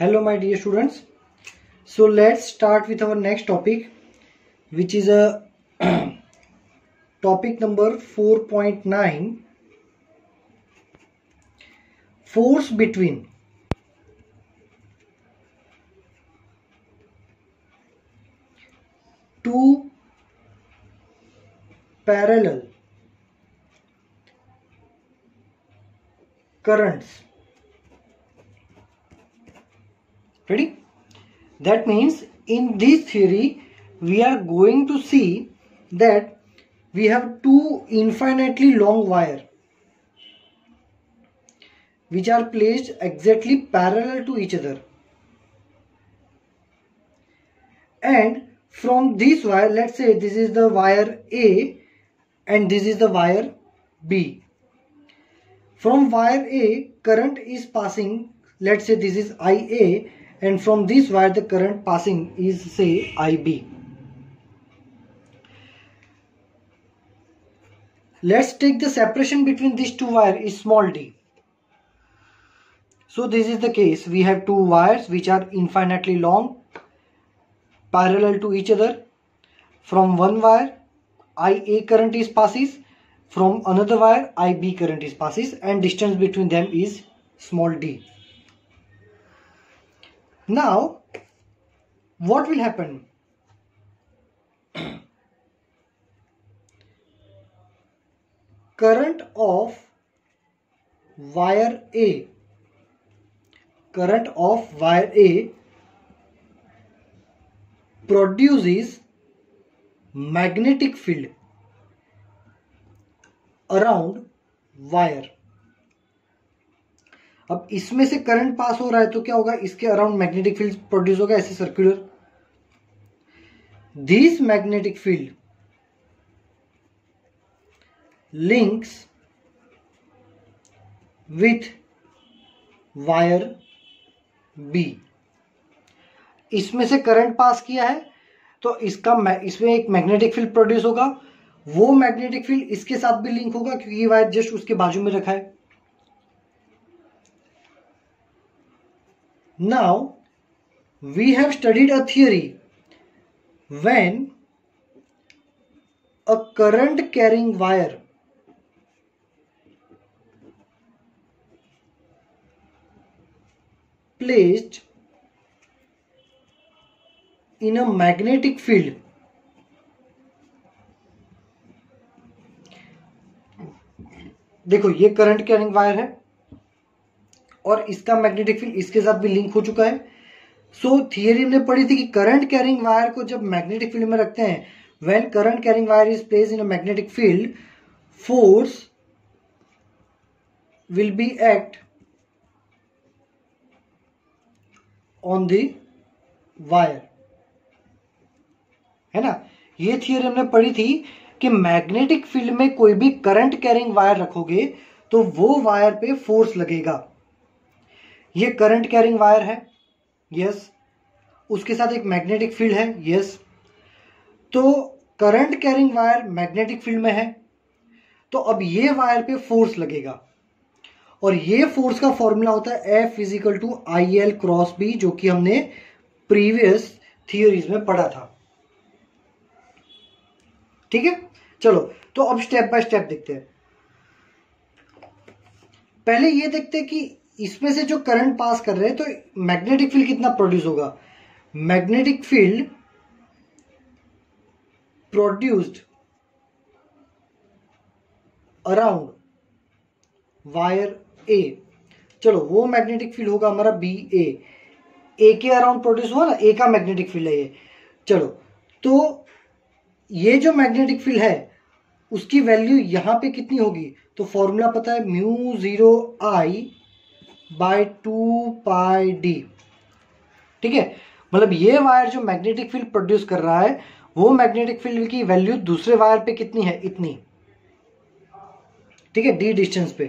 Hello my dear students. So let's start with our next topic, which is a topic number 4.9, force between two parallel currents. Ready? That means in this theory we are going to see that we have two infinitely long wire which are placed exactly parallel to each other, and from this wire, let's say this is the wire A and this is the wire B. From wire A current is passing, let's say this is IA, and from this wire the current passing is say IB. Let's take the separation between these two wires is small d. So this is the case. We have two wires which are infinitely long, parallel to each other. From one wire IA current is passes, from another wire IB current is passes, and distance between them is small d. Now what will happen? Current of wire A produces magnetic field around wire. अब इसमें से current pass हो रहा है तो क्या होगा, इसके अराउंड मैग्नेटिक फील्ड प्रोड्यूस होगा, ऐसे circular. This magnetic field links with wire B. इसमें से करंट पास किया है तो इसमें एक मैग्नेटिक फील्ड प्रोड्यूस होगा. वो मैग्नेटिक फील्ड इसके साथ भी लिंक होगा क्योंकि ये वायर जस्ट उसके बाजू में रखा है. Now we have studied a theory when a current carrying wire placed in a magnetic field देखो ये करंट कैरिंग वायर है और इसका मैग्नेटिक फील्ड इसके साथ भी लिंक हो चुका है. सो थियरी हमने पढ़ी थी कि करंट कैरिंग वायर को जब मैग्नेटिक फील्ड में रखते हैं, when current carrying wire is placed in a magnetic field, force will be act on the wire. है ना, ये थियरी हमने पढ़ी थी कि मैग्नेटिक फील्ड में कोई भी करंट कैरिंग वायर रखोगे तो वो वायर पे फोर्स लगेगा. ये करंट कैरिंग वायर है, यस, उसके साथ एक मैग्नेटिक फील्ड है, यस. तो current carrying wire magnetic field में है तो अब ये वायर पे फोर्स लगेगा और ये फोर्स का फॉर्मूला होता है F = IL × B, जो कि हमने प्रीवियस थियरीज में पढ़ा था. ठीक है, चलो तो अब स्टेप बाय स्टेप देखते हैं. पहले ये देखते हैं कि इसमें से जो करंट पास कर रहे हैं तो मैग्नेटिक फील्ड कितना प्रोड्यूस होगा. Magnetic field produced around wire A. चलो वो मैग्नेटिक फील्ड होगा हमारा BA. ए के अराउंड प्रोड्यूस हुआ ना, ए का मैग्नेटिक फील्ड है ये. चलो तो ये जो मैग्नेटिक फील्ड है उसकी वैल्यू यहां पे कितनी होगी, तो फॉर्मूला पता है μ0I/2πd. ठीक है, मतलब ये वायर जो मैग्नेटिक फील्ड प्रोड्यूस कर रहा है वो मैग्नेटिक फील्ड की वैल्यू दूसरे वायर पे कितनी है, इतनी. ठीक है, d डिस्टेंस पे.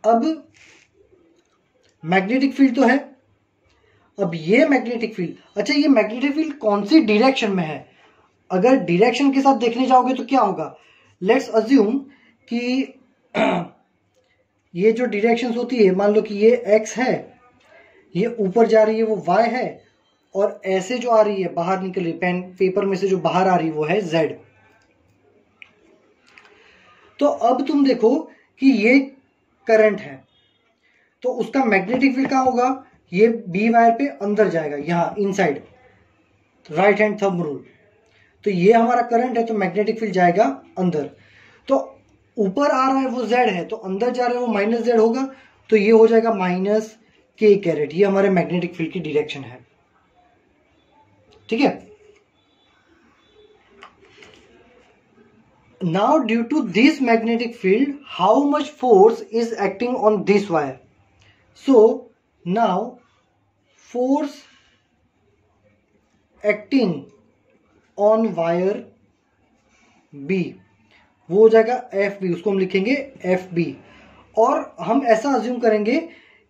अब मैग्नेटिक फील्ड तो है, अब ये मैग्नेटिक फील्ड, अच्छा ये मैग्नेटिक फील्ड कौन सी डायरेक्शन में है. अगर डायरेक्शन के साथ देखने जाओगे तो क्या होगा, लेट्स अज्यूम कि ये जो डायरेक्शंस होती है, मान लो कि ये x है ये ऊपर जा रही है वो y है, और ऐसे जो आ रही है बाहर निकल रही, पेन पेपर में से जो बाहर आ रही वो है z। तो अब तुम देखो कि ये करंट है, तो उसका मैग्नेटिक फील्ड कहाँ होगा, ये बी वायर पे अंदर जाएगा, यहां inside, right hand thumb rule. तो ये हमारा करंट है, तो मैग्नेटिक फील्ड जाएगा अंदर। तो ऊपर आ रहा है वो z है, तो अंदर जा रहा है वो माइनस z होगा, तो ये हो जाएगा माइनस k कैरेट। ये हमारे मैग्नेटिक फील्ड की डायरेक्शन है। ठीक है। Now due to this magnetic field how much force is acting on this wire. So now force acting on wire B वो हो जाएगा एफ बी, उसको हम लिखेंगे एफ बी। और हम ऐसा अज्यूम करेंगे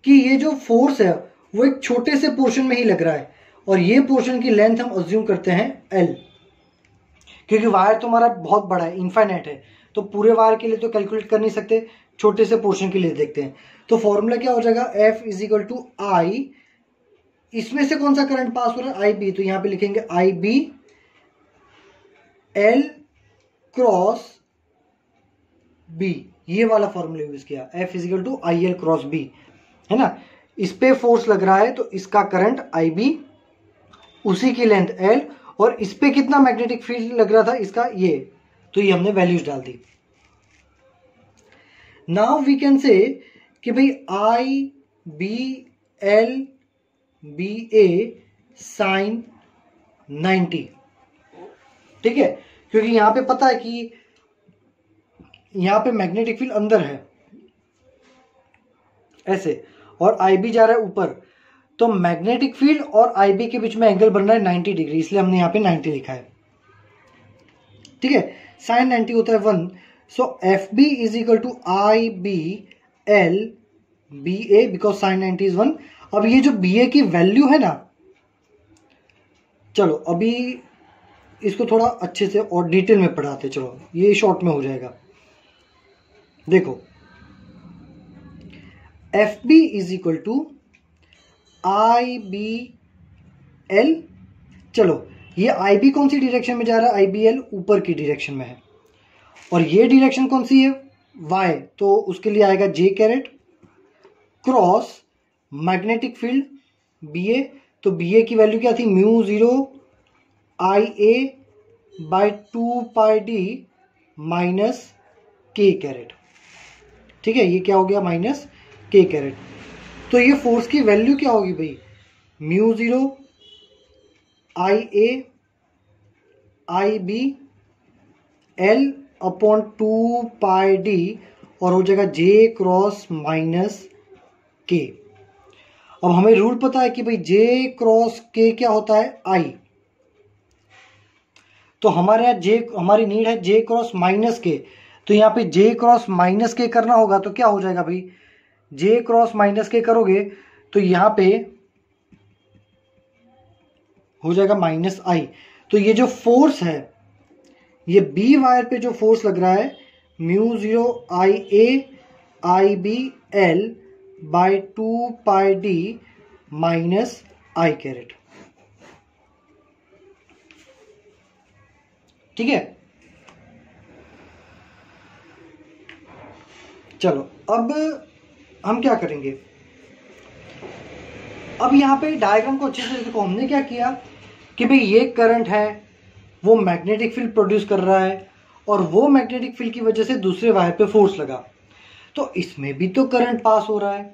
कि ये जो फोर्स है वो एक छोटे से पोर्शन में ही लग रहा है, और ये पोर्शन की लेंथ हम अज्यूम करते हैं एल, क्योंकि वायर तो हमारा बहुत बड़ा है, इनफाइनाइट है, तो पूरे वायर के लिए तो कैलकुलेट कर नहीं सकते, छोटे से पोर्शन के लिए देखते हैं। तो फॉर्मूला क्या हो जाएगा, एफ इज इक्वल टू आई, इसमें से कौन सा करंट पास हो रहा है, आई बी, तो यहां पे लिखेंगे I B L cross B, ये वाला फॉर्मूला यूज किया, F is equal to I L cross B, है ना। इस पे फोर्स लग रहा है तो इसका करंट आई बी, उसी की लेंथ एल, और इस पे कितना मैग्नेटिक फील्ड लग रहा था इसका ये, तो ये हमने वैल्यूज डाल दी। नाउ वी कैन से कि भाई आई बी एल बी ए साइन 90, ठीक है, क्योंकि यहां पे पता है कि यहां पे मैग्नेटिक फील्ड अंदर है ऐसे, और आई बी जा रहा है ऊपर, तो मैग्नेटिक फील्ड और आई बी के बीच में एंगल बन रहा है 90 डिग्री, इसलिए हमने यहां पे 90 लिखा है। ठीक है, साइन 90 होता है 1, so F B is equal to I B L B A, because sine 90 is 1। अब ये जो बी ए की वैल्यू है ना, चलो अभी इसको थोड़ा अच्छे से और डिटेल में पढ़ाते, चलो ये शॉर्ट में हो जाएगा। देखो F B is equal to I B L, चलो ये आई बी कौन सी डायरेक्शन में जा रहा है, आई बी एल ऊपर की डायरेक्शन में है, और ये डायरेक्शन कौन सी है, वाई, तो उसके लिए आएगा J caret cross magnetic field B A, तो बी ए की वैल्यू क्या थी, mu 0 I A by 2 pi D minus K caret. ठीक है, ये क्या हो गया, माइनस के कैरेट। तो ये फोर्स की वैल्यू क्या होगी भाई, mu 0 I A I B L upon 2 pi D, और हो जाएगा जे क्रॉस माइनस के। अब हमें रूल पता है कि भाई जे क्रॉस के क्या होता है, आई, तो हमारे यहाँ जे, हमारी नीड है जे क्रॉस माइनस के, तो यहाँ पे जे क्रॉस माइनस के करना होगा, तो क्या हो जाएगा भाई, जे क्रॉस माइनस के करोगे तो यहाँ पे हो जाएगा माइनस आई। तो ये जो फोर्स है, ये बी वायर पे जो फोर्स लग रहा है, mu 0 I A I B L by 2 pi D minus I caret. ठीक है, चलो अब हम क्या करेंगे, अब यहां पे डायग्राम को अच्छे से देखो। हमने क्या किया कि भाई ये करंट है, वो मैग्नेटिक फील्ड प्रोड्यूस कर रहा है, और वो मैग्नेटिक फील्ड की वजह से दूसरे वायर पे फोर्स लगा, तो इसमें भी तो करंट पास हो रहा है,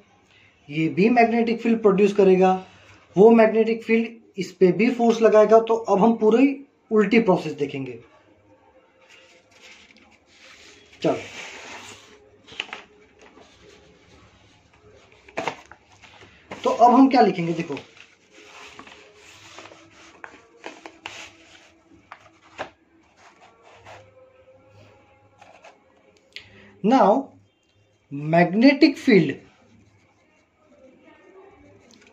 ये भी मैग्नेटिक फील्ड प्रोड्यूस करेगा, वो मैग्नेटिक फील्ड इस पे भी फोर्स लगाएगा। तो अब हम पूरी उल्टी प्रोसेस देखेंगे। चलो तो अब हम क्या लिखेंगे, देखो now magnetic field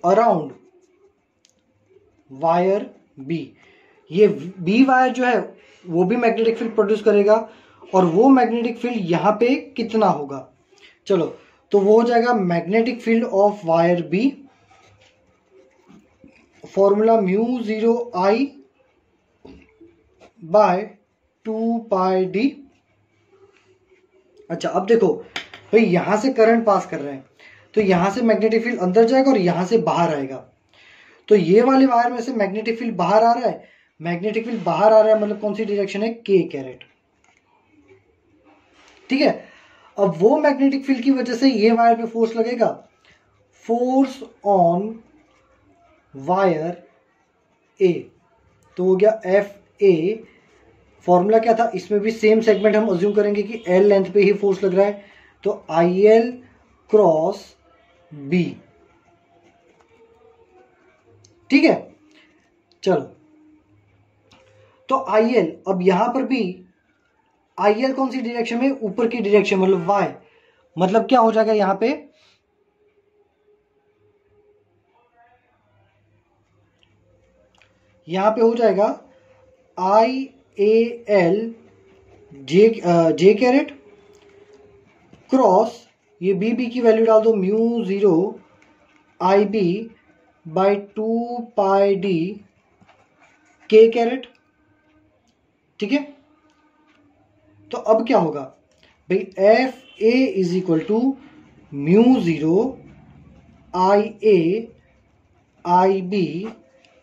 around wire B, ये बी वायर जो है वो भी मैग्नेटिक फील्ड प्रोड्यूस करेगा, और वो मैग्नेटिक फील्ड यहां पे कितना होगा, चलो तो वो हो जाएगा magnetic field of wire B formula mu 0 I by 2 pi D. अच्छा अब देखो भाई, यहां से करंट पास कर रहे हैं तो यहां से मैग्नेटिक फील्ड अंदर जाएगा और यहां से बाहर आएगा। तो ये वाले वायर में से मैग्नेटिक फील्ड बाहर आ रहा है, मैग्नेटिक फील्ड बाहर आ रहा है मतलब कौन सी डायरेक्शन है, K कैरेट। ठीक है, अब वो मैग्नेटिक फील्ड की वजह से ये वायर पे फोर्स लगेगा, फोर्स ऑन वायर ए, तो हो गया FA। फॉर्मूला क्या था, इसमें भी सेम सेगमेंट हम अज्यूम करेंगे कि L लेंथ पे ही फोर्स लग रहा है, तो IL क्रॉस B। ठीक है, चलो तो IL, अब यहां पर भी IL कौन सी डायरेक्शन में, ऊपर की डायरेक्शन, मतलब Y, मतलब क्या हो जाएगा यहां पे, हो जाएगा IAL J कैरेट क्रॉस, ये B की वैल्यू डाल दो, mu 0 IB by 2 pi D K caret. ठीक है, तो अब क्या होगा भाई, FA is equal to mu 0 IA IB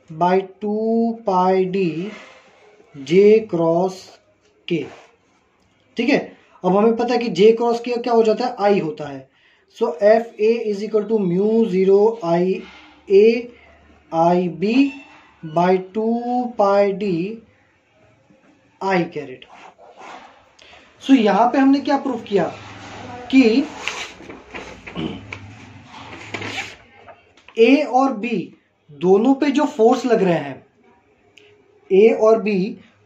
by 2 pi D J cross K। ठीक है, अब हमें पता है कि J क्रॉस K क्या हो जाता है, I होता है। So FA is equal to mu 0 IA IB by 2 pi D I caret. So यहां पे हमने क्या प्रूफ किया कि A और B दोनों पे जो फोर्स लग रहे हैं, A और B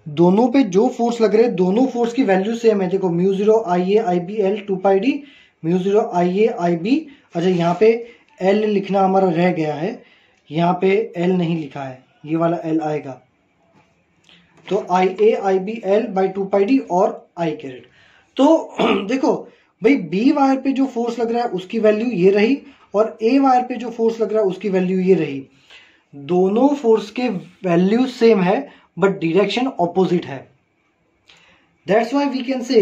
दोनों पे जो फोर्स लग रहे हैं, दोनों फोर्स की वैल्यू सेम है। देखो mu 0 IA IB L 2 pi D, mu 0 IA IB। अच्छा यहाँ पे L लिखना हमारा रह गया है, यहाँ पे L नहीं लिखा है, ये वाला L आएगा, तो IA IB L by 2 pi D और I कैरेट। तो देखो भाई, B वायर पे जो फोर्स लग रहा है उसकी वैल्यू ये रही, और A वायर पे जो फोर्स लग रहा है उसकी वैल्यू ये रही। दोनों फोर्स के वैल्यू सेम है बट डायरेक्शन ऑपोजिट है। That's why we can say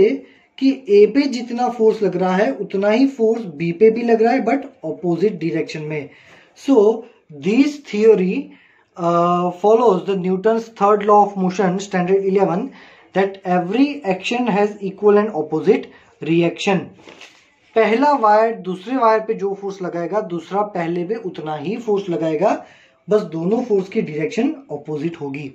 कि A पे जितना फोर्स लग रहा है उतना ही फोर्स B पे भी लग रहा है बट ऑपोजिट डायरेक्शन में। So this theory follows the Newton's third law of motion, standard 11, that every action has equal and opposite reaction। पहला वायर दूसरे वायर पे जो फोर्स लगाएगा, दूसरा पहले पे उतना ही फोर्स लगाएगा, बस दोनों फोर्स की डायरेक्शन ऑपोजिट होगी।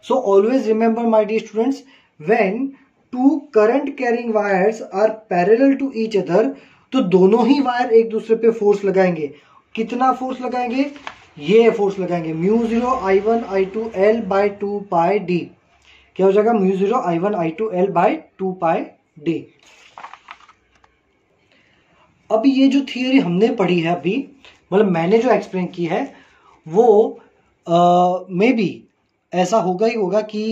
So always remember my dear students, when two current carrying wires are parallel to each other, तो दोनों ही वायर एक दूसरे पे फोर्स लगाएंगे। कितना फोर्स लगाएंगे, ये फोर्स लगाएंगे, mu 0 I1 I2 L by 2 pi D. क्या हो जाएगा, mu 0 I1 I2 L by 2 pi D. अब ये जो थियरी हमने पढ़ी है अभी, मतलब मैंने जो एक्सप्लेन की है, वो मे बी ऐसा होगा ही होगा कि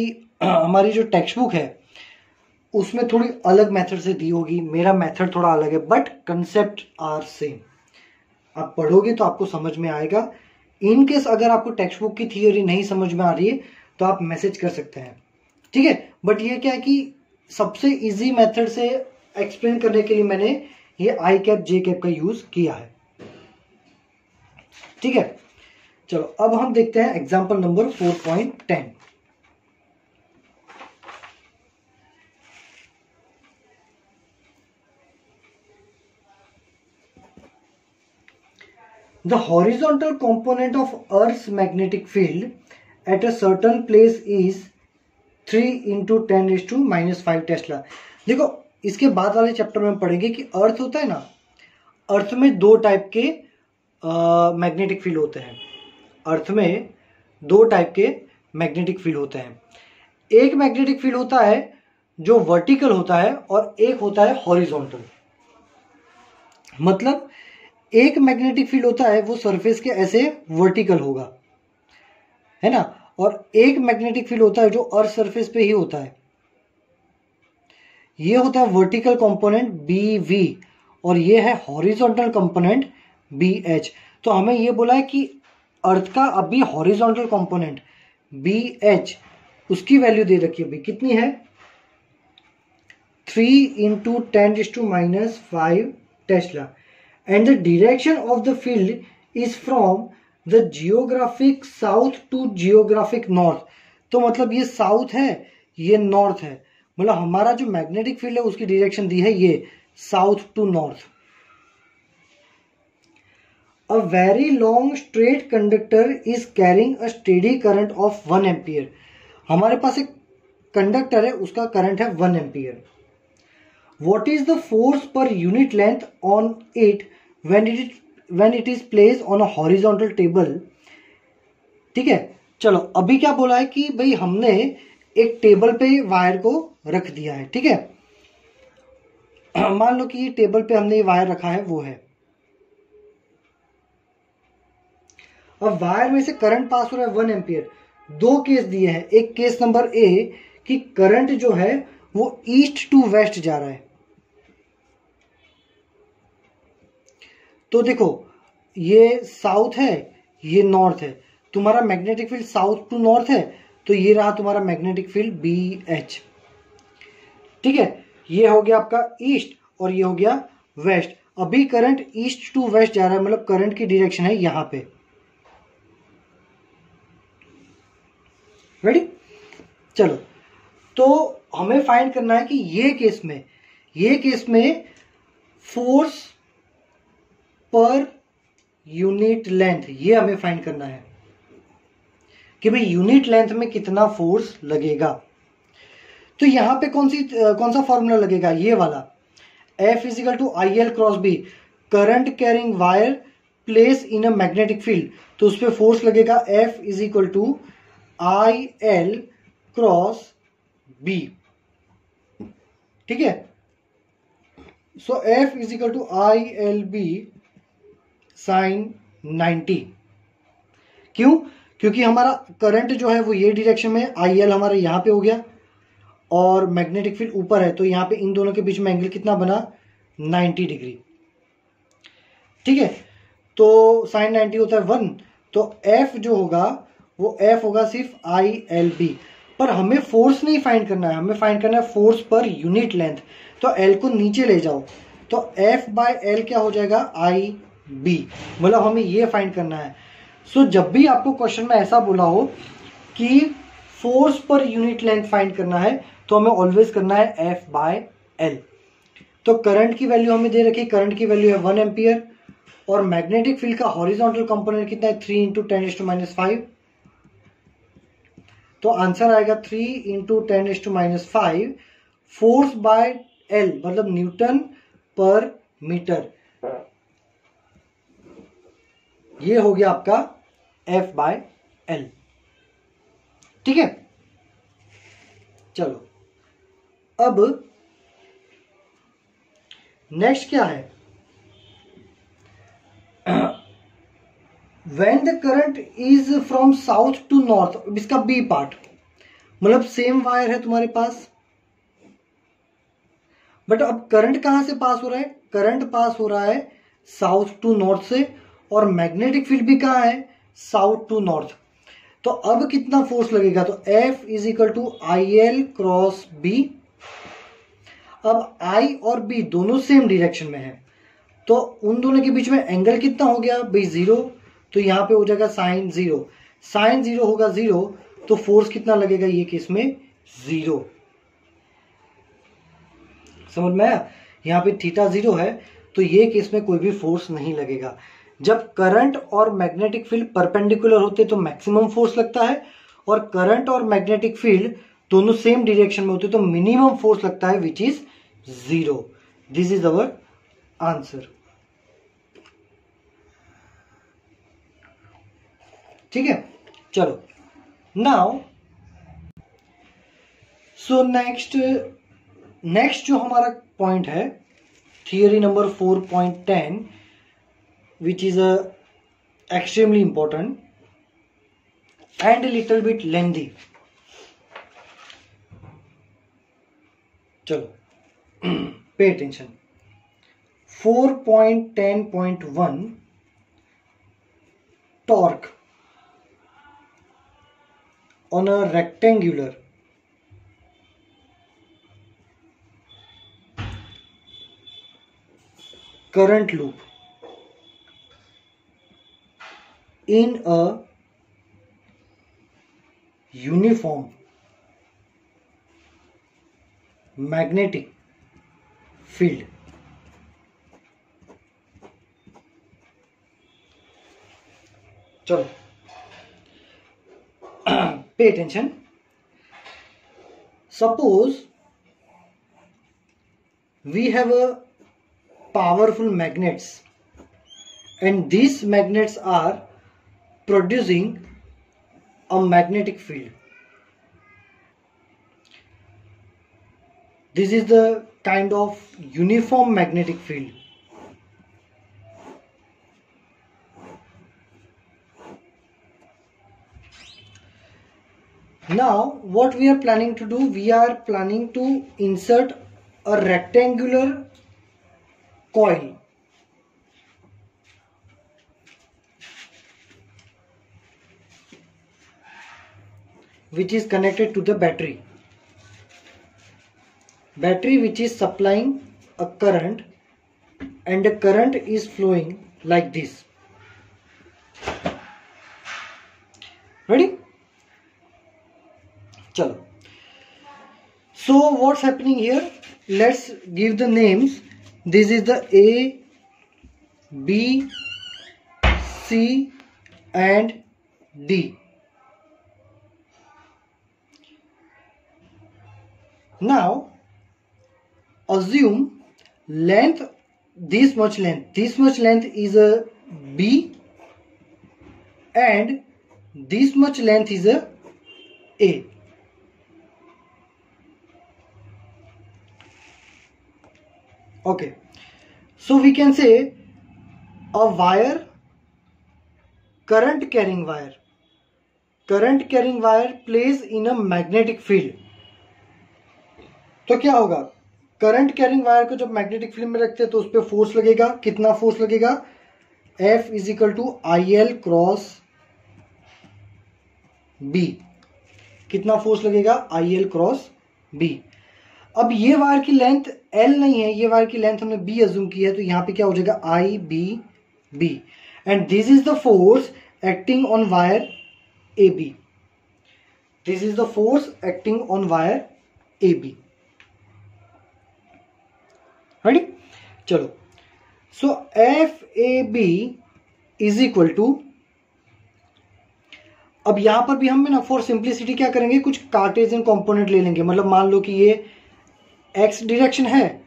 हमारी जो टेक्स्ट बुक है उसमें थोड़ी अलग मेथड से दी होगी, मेरा मेथड थोड़ा अलग है, बट कंसेप्ट आर सेम। आप पढ़ोगे तो आपको समझ में आएगा। इन केस अगर आपको टेक्स्ट बुक की थियोरी नहीं समझ में आ रही है तो आप मैसेज कर सकते हैं, ठीक है। बट ये क्या है कि सबसे इजी मेथड से एक्सप्लेन करने के लिए मैंने ये आई कैप जे कैप का यूज किया है, ठीक है। चलो अब हम देखते हैं example number 4.10। The horizontal component of Earth's magnetic field at a certain place is 3 into 10⁻⁻5 Tesla. देखो इसके बाद वाले चैप्टर में पढ़ेंगे कि अर्थ होता है ना, अर्थ में दो टाइप के मैग्नेटिक फील्ड होते हैं। अर्थ में दो टाइप के मैग्नेटिक फील्ड होते हैं। एक मैग्नेटिक फील्ड होता है जो वर्टिकल होता है और एक होता है हॉरिजॉन्टल। मतलब एक मैग्नेटिक फील्ड होता है वो सरफेस के ऐसे वर्टिकल होगा, है ना, और एक मैग्नेटिक फील्ड होता है जो अर्थ सरफेस पे ही होता है। ये होता है वर्टिकल कंपोनेंट BV और ये है हॉरिजॉन्टल कंपोनेंट BH। तो हमें ये बोला है कि अर्थ का अभी हॉरिजॉन्टल कंपोनेंट BH, उसकी वैल्यू दे रखी है अभी कितनी है 3 × 10⁻⁵ tesla and the direction of the field is from the geographic south to geographic north. तो मतलब ये साउथ है, ये नॉर्थ है, मतलब हमारा जो मैग्नेटिक फील्ड है उसकी डायरेक्शन दी है ये south to north. A very long straight conductor is carrying a steady current of 1 ampere. हमारे पास एक कंडक्टर है, उसका करंट है 1 ampere. What is the force per unit length on it when it is placed on a horizontal table? ठीक है, चलो अभी क्या बोला है कि भाई हमने एक टेबल पे वायर को रख दिया है। ठीक है, मान लो कि ये टेबल पे हमने ये वायर रखा है, वो है। अब वायर में से करंट पास हो रहा है 1 एम्पियर। दो केस दिए हैं, एक केस नंबर ए कि करंट जो है वो ईस्ट टू वेस्ट जा रहा है। तो देखो ये साउथ है, ये नॉर्थ है, तुम्हारा magnetic field south to north है, तो ये रहा तुम्हारा मैग्नेटिक फील्ड BH। ठीक है, ये हो गया आपका ईस्ट और ये हो गया वेस्ट। अभी करंट ईस्ट टू वेस्ट जा रहा है, मतलब करंट की डायरेक्शन है यहां पे। रेडी, चलो तो हमें फाइंड करना है कि ये केस में फोर्स पर यूनिट लेंथ, ये हमें फाइंड करना है कि भाई यूनिट लेंथ में कितना फोर्स लगेगा। तो यहां पे कौन सा फॉर्मूला लगेगा, ये वाला F = IL × B, current carrying wire place in a magnetic field. तो उस पर फोर्स लगेगा F = IL × B। ठीक है, सो F = ILB sin 90। क्यों? क्योंकि हमारा करंट जो है वो ये डायरेक्शन में, IL हमारा यहां पे हो गया और मैग्नेटिक फील्ड ऊपर है, तो यहां पे इन दोनों के बीच में एंगल कितना बना 90 डिग्री। ठीक है, तो sin 90 होता है 1, तो F जो होगा वो F होगा सिर्फ ILB। पर हमें फोर्स नहीं फाइंड करना है, हमें फाइंड करना है फोर्स पर यूनिट लेंथ। तो L को नीचे ले जाओ, तो F/L क्या हो जाएगा IB, मतलब हमें ये फाइंड करना है। सो जब भी आपको क्वेश्चन में ऐसा बोला हो कि force per unit length find करना है, तो हमें ऑलवेज करना है F/L। तो करंट की वैल्यू हमें दे रखी, करंट की वैल्यू है 1 एम्पियर और मैग्नेटिक फील्ड का हॉरिजॉन्टल कंपोनेंट कितना है 3 × 10⁻⁵। तो आंसर आएगा 3 × 10⁻⁵। फोर्स बाय L मतलब न्यूटन पर मीटर, ये हो गया आपका F/L। ठीक है, चलो अब नेक्स्ट क्या है, when the current is from south to north, इसका बी पार्ट, मतलब सेम वायर है तुम्हारे पास, बट अब करंट कहां से पास हो रहा है, करंट पास हो रहा है साउथ टू नॉर्थ से और मैग्नेटिक फील्ड भी कहां है साउथ टू नॉर्थ। तो अब कितना फोर्स लगेगा, तो F = IL × B। अब I और B दोनों सेम डायरेक्शन में है, तो उन दोनों के बीच में एंगल कितना हो गया भाई 0, तो यहां पे हो जाएगा sin 0। sin 0 होगा 0, तो फोर्स कितना लगेगा ये केस में 0। समझ में आया, यहां पे θ 0 है, तो ये केस में कोई भी फोर्स नहीं लगेगा। जब करंट और मैग्नेटिक फील्ड परपेंडिकुलर होते तो मैक्सिमम फोर्स लगता है, और करंट और मैग्नेटिक फील्ड दोनों सेम डायरेक्शन में होते तो मिनिमम फोर्स लगता है which is 0। This is our answer. ठीक है, चलो नाउ सो नेक्स्ट जो हमारा पॉइंट है theory number 4.10 which is extremely important and a little bit lengthy। चलो pay attention। 4.10.1 torque. on a rectangular current loop in a uniform magnetic field. चलो pay attention. Suppose we have a powerful magnets and these magnets are producing a magnetic field. This is the kind of uniform magnetic field. Now what we are planning to do, we are planning to insert a rectangular coil which is connected to the battery which is supplying a current, and the current is flowing like this. Ready? Chalo. So what's happening here? Let's give the names. This is the A, B, C and D. Now assume length, this much length is a B and this much length is a A. Okay, so we can say a wire, current carrying wire plays in a magnetic field. तो क्या होगा, current carrying wire को जब magnetic field में रखते हैं तो उस पर फोर्स लगेगा. कितना फोर्स लगेगा? F is equal to IL cross B. कितना फोर्स लगेगा? IL cross B. अब ये वायर की लेंथ L नहीं है, ये वायर की लेंथ हमने B अज्यूम की है, तो यहाँ पे क्या हो जाएगा? IB. And this is the force acting on wire AB. This is the force acting on wire AB. Ready? चलो, सो FAB इज इक्वल टू, अब यहां पर भी हम ना फॉर सिंप्लिसिटी क्या करेंगे, कुछ कार्टेशियन कंपोनेंट ले लेंगे. मतलब मान लो कि ये x डायरेक्शन है,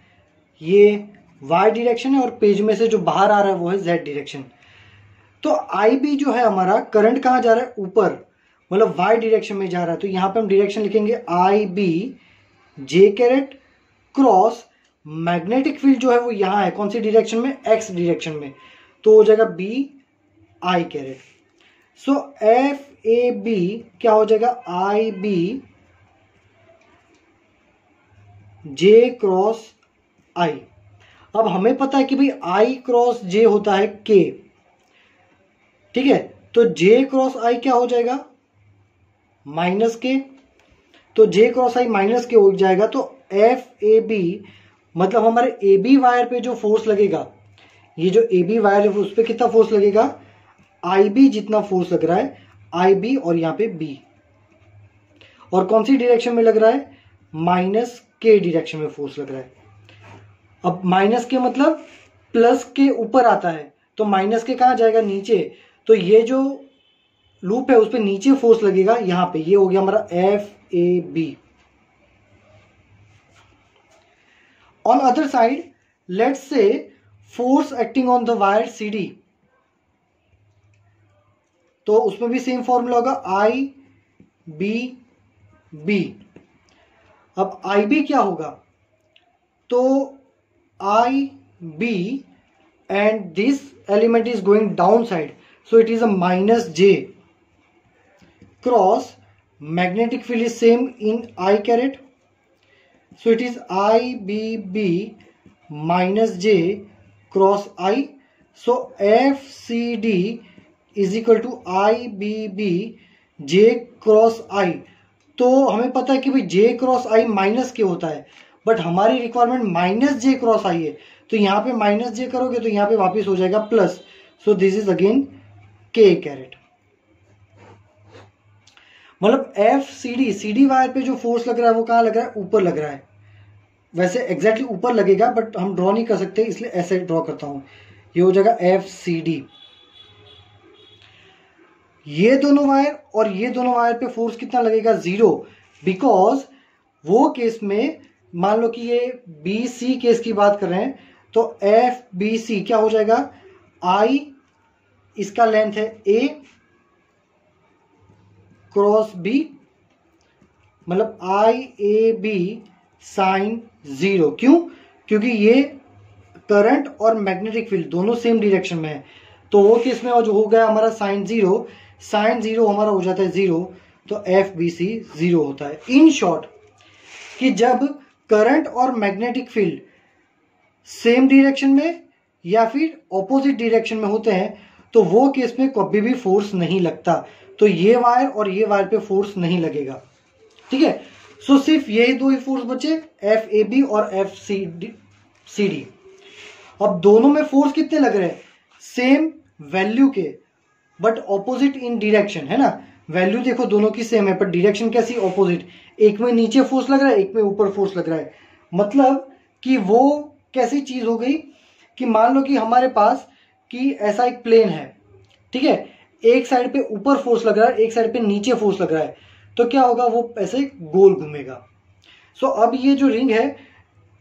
ये y डायरेक्शन है और पेज में से जो बाहर आ रहा है वो है z डायरेक्शन. तो IB जो है हमारा, करंट कहां जा रहा है? ऊपर, मतलब y डायरेक्शन में जा रहा है. तो यहां पे हम डायरेक्शन लिखेंगे IB J caret cross magnetic field जो है वो यहां है, कौन सी डायरेक्शन में? x डायरेक्शन में. तो हो जाएगा B I caret. So FAB क्या हो जाएगा? IB J cross I. अब हमें पता है कि भाई I क्रॉस J होता है K. ठीक है, तो J क्रॉस I क्या हो जाएगा? Minus K. तो J cross I minus K हो जाएगा. तो FAB मतलब हमारे AB वायर पे जो फोर्स लगेगा, ये जो AB वायर है उस पे कितना फोर्स लगेगा? IB जितना फोर्स लग रहा है, IB और यहाँ पे B. और कौन सी डायरेक्शन में लग रहा है? माइनस K डायरेक्शन में फोर्स लग रहा है. अब माइनस K मतलब प्लस के ऊपर आता है, तो माइनस K कहाँ जाएगा? नीचे. तो ये जो लूप है उस पे नीचे फोर्स लगेगा यहाँ पे. ये हो गया हमारा FAB. On other side, let's say force acting on the wire CD. तो उसमें भी सेम फॉर्मूला होगा IBB. अब IB क्या होगा? तो IB and this element is going down side, so it is a minus J cross magnetic field is same in I caret. So it is IBB minus J cross I. So FCD is equal to IBB J cross I, तो हमें पता है कि भाई जे cross आई minus के होता है, but हमारी रिक्वायरमेंट माइनस जे क्रॉस आई है, तो यहाँ पे माइनस जे करोगे तो यहाँ पे वापस हो जाएगा plus, so this is again के कैरेट। मतलब एफ सी डी वायर पे जो फोर्स लग रहा है वो कहाँ लग रहा है, ऊपर लग रहा है। वैसे एग्जैक्टली ऊपर लगेगा बट हम ड्रॉ नहीं कर सकते, इसलिए ऐसे ड्रॉ करता हूं, ये हो जाएगा एफ सी डी। ये दोनों वायर और ये दोनों वायर पे फोर्स कितना लगेगा, 0, बिकॉज वो केस में मान लो कि ये बी सी केस की बात कर रहे हैं, तो एफ बी सी क्या हो जाएगा, आई इसका लेंथ है ए क्रॉस बी, मतलब आई ए बी साइन 0। क्यों, क्योंकि ये करंट और मैग्नेटिक फील्ड दोनों सेम डायरेक्शन में है, तो वो केस में जो हो गया हमारा साइन 0, साइन 0 हमारा हो जाता है 0, तो एफ बी सी 0 होता है। इन शॉर्ट कि जब करंट और मैग्नेटिक फील्ड सेम डायरेक्शन में या फिर ऑपोजिट डायरेक्शन में होते हैं तो वो केस में कभी भी फोर्स नहीं लगता, तो ये वायर और ये वायर पे फोर्स नहीं लगेगा। ठीक है, सो सिर्फ यही दो ही फोर्स बचे, एफ ए बी और एफ सी डी। अब दोनों में फोर्स कितने लग रहे हैं, सेम वैल्यू के बट ऑपोजिट इन डायरेक्शन, है ना। वैल्यू देखो दोनों की सेम है पर डायरेक्शन कैसी, ऑपोजिट। एक में नीचे फोर्स लग रहा है, एक में ऊपर फोर्स लग रहा है। मतलब कि वो कैसी चीज हो गई कि मान लो कि हमारे पास कि ऐसा एक प्लेन है, ठीक है, एक साइड पे ऊपर फोर्स लग रहा है, एक साइड पे नीचे फोर्स लग रहा है, तो क्या होगा, वो ऐसे गोल घूमेगा। सो अब ये जो रिंग है,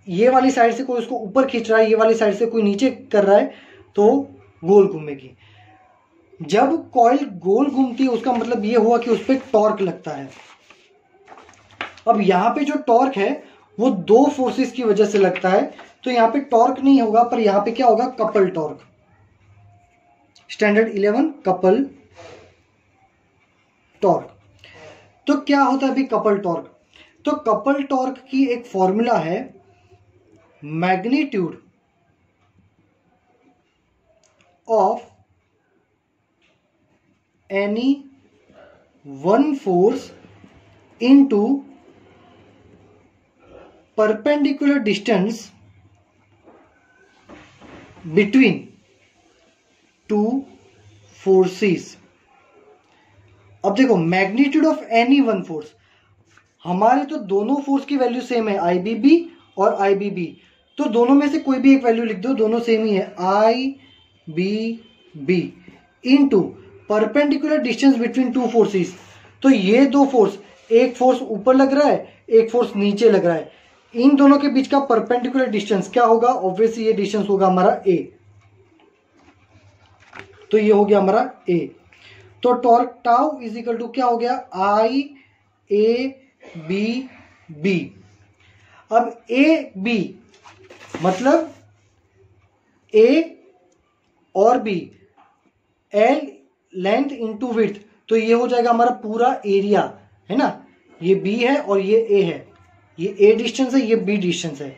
ये वाली साइड से कोई उसको ऊपर खींच रहा है, ये वाली साइड से कोई नीचे कर रहा है, तो गोल घूमेगी। जब कॉइल गोल घूमती है उसका मतलब ये हुआ कि उस पर टॉर्क लगता है। अब यहां पे जो टॉर्क है वो दो फोर्सेस की वजह से लगता है, तो यहां पे टॉर्क नहीं होगा पर यहां पे क्या होगा, couple torque. Standard 11 couple torque. तो क्या होता है अभी कपल टॉर्क, तो कपल टॉर्क की एक फॉर्मूला है, magnitude of any one force into perpendicular distance between two forces. अब देखो magnitude of any one force, हमारे तो दोनों फोर्स की वैल्यू सेम है, आई बी बी और आई बी बी, तो दोनों में से कोई भी एक वैल्यू लिख दो, दोनों सेम ही है, I B B into perpendicular distance between two forces. तो ये दो फोर्स, एक फोर्स ऊपर लग रहा है, एक फोर्स नीचे लग रहा है, इन दोनों के बीच का परपेंडिकुलर डिस्टेंस क्या होगा, ऑब्वियसली ये डिस्टेंस होगा हमारा ए। तो ये हो गया हमारा ए। तो torque tau is equal to क्या हो गया, आई ए बी बी। अब ए बी मतलब ए और B, L length into width, तो ये हो जाएगा हमारा पूरा एरिया, है ना। ये बी है और ये ए है, ये ए डिस्टेंस है, ये बी डिस्टेंस है,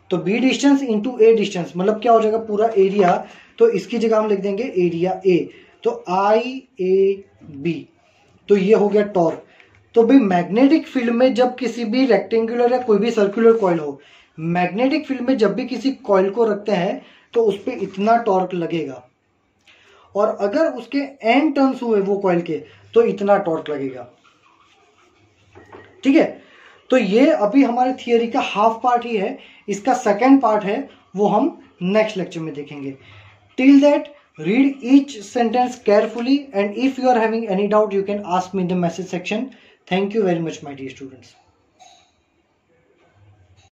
तो B distance into A distance मतलब क्या हो जाएगा, पूरा एरिया। तो इसकी जगह हम लिख देंगे एरिया ए, तो आई ए बी। तो ये हो गया टॉर्क। तो भाई मैग्नेटिक फील्ड में जब किसी भी रेक्टेंगुलर या कोई भी सर्कुलर कॉइल हो, मैग्नेटिक फील्ड में जब भी किसी कॉइल को रखते हैं तो उस पर इतना टॉर्क लगेगा, और अगर उसके एंड टर्न्स हुए वो कॉइल के तो इतना टॉर्क लगेगा। ठीक है, तो ये अभी हमारे थियरी का हाफ पार्ट ही है, इसका सेकेंड पार्ट है वो हम नेक्स्ट लेक्चर में देखेंगे। Till that read each sentence carefully, and if you are having any doubt you can ask me in the message section. Thank you very much my dear students.